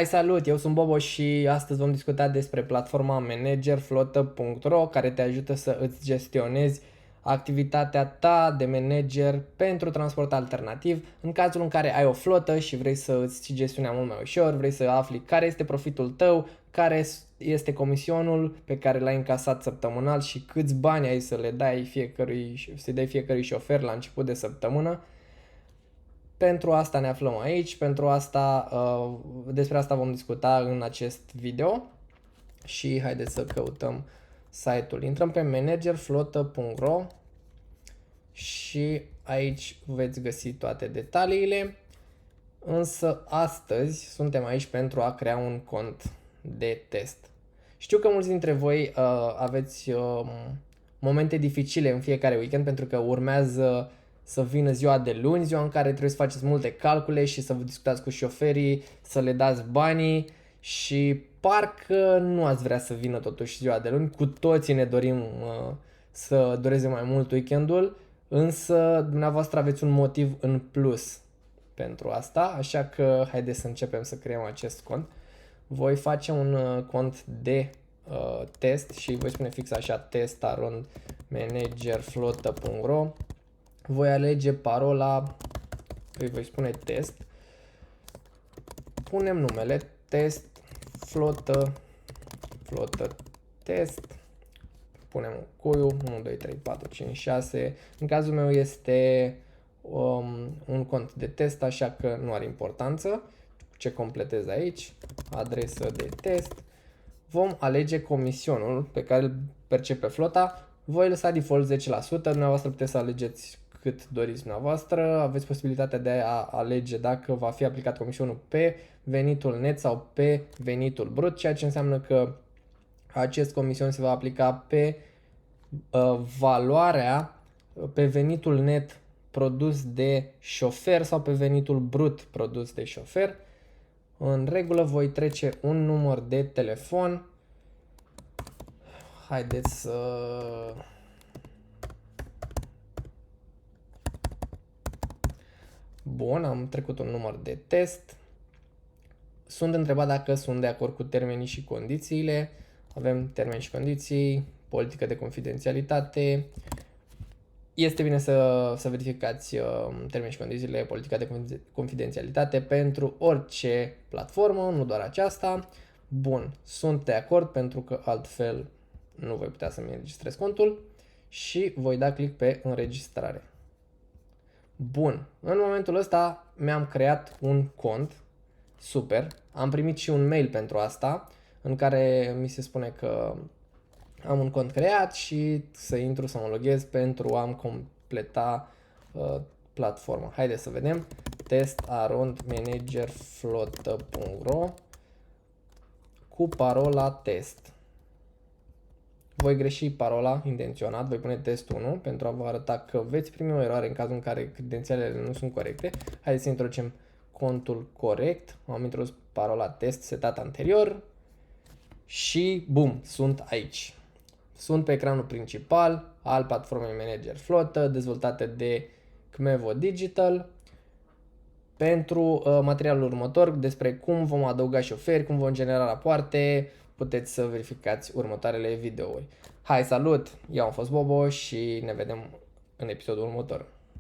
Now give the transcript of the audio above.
Hai, salut! Eu sunt Bobo și astăzi vom discuta despre platforma managerflotă.ro, care te ajută să îți gestionezi activitatea ta de manager pentru transport alternativ în cazul în care ai o flotă și vrei să îți ții gestiunea mult mai ușor, vrei să afli care este profitul tău, care este comisionul pe care l-ai încasat săptămânal și câți bani ai să le dai fiecărui șofer la început de săptămână. Pentru asta ne aflăm aici, despre asta vom discuta în acest video și haideți să căutăm site-ul. Intrăm pe managerflotă.ro și aici veți găsi toate detaliile, însă astăzi suntem aici pentru a crea un cont de test. Știu că mulți dintre voi aveți momente dificile în fiecare weekend pentru că urmează să vină ziua de luni, ziua în care trebuie să faceți multe calcule și să vă discutați cu șoferii, să le dați banii și parcă nu ați vrea să vină totuși ziua de luni. Cu toții ne dorim să dureze mai mult weekendul, însă dumneavoastră aveți un motiv în plus pentru asta, așa că haideți să începem să creăm acest cont. Voi face un cont de test și voi spune fix așa test@managerflotă.ro. Voi alege parola, îi voi spune test, punem numele test, flotă test, punem cuiu 1, 2, 3, 4, 5, 6, în cazul meu este un cont de test, așa că nu are importanță ce completez aici, adresă de test, vom alege comisionul pe care îl percepe flota, voi lăsa default 10%, dumneavoastră puteți să alegeți cât doriți dumneavoastră, aveți posibilitatea de a alege dacă va fi aplicat comisionul pe venitul net sau pe venitul brut, ceea ce înseamnă că acest comision se va aplica pe pe venitul net produs de șofer sau pe venitul brut produs de șofer. În regulă, voi trece un număr de telefon. Haideți să... Bun, am trecut un număr de test. Sunt întrebat dacă sunt de acord cu termenii și condițiile. Avem termeni și condiții, politică de confidențialitate. Este bine să verificați termenii și condițiile, politica de confidențialitate pentru orice platformă, nu doar aceasta. Bun, sunt de acord pentru că altfel nu voi putea să-mi înregistrez contul și voi da click pe înregistrare. Bun, în momentul ăsta mi-am creat un cont, super, am primit și un mail pentru asta în care mi se spune că am un cont creat și să intru să mă loghez pentru a-mi completa platforma. Haideți să vedem, test@managerflotă.ro cu parola test. Voi greși parola intenționat, voi pune test 1 pentru a vă arăta că veți primi o eroare în cazul în care credențialele nu sunt corecte. Haideți să introducem contul corect, am introdus parola test setat anterior și bum, sunt aici. Sunt pe ecranul principal al platformei Manager Flotă, dezvoltate de Kmevo Digital. Pentru materialul următor, despre cum vom adăuga șoferi, cum vom genera rapoarte, puteți să verificați următoarele videouri. Hai, salut! Eu am fost Bobo și ne vedem în episodul următor.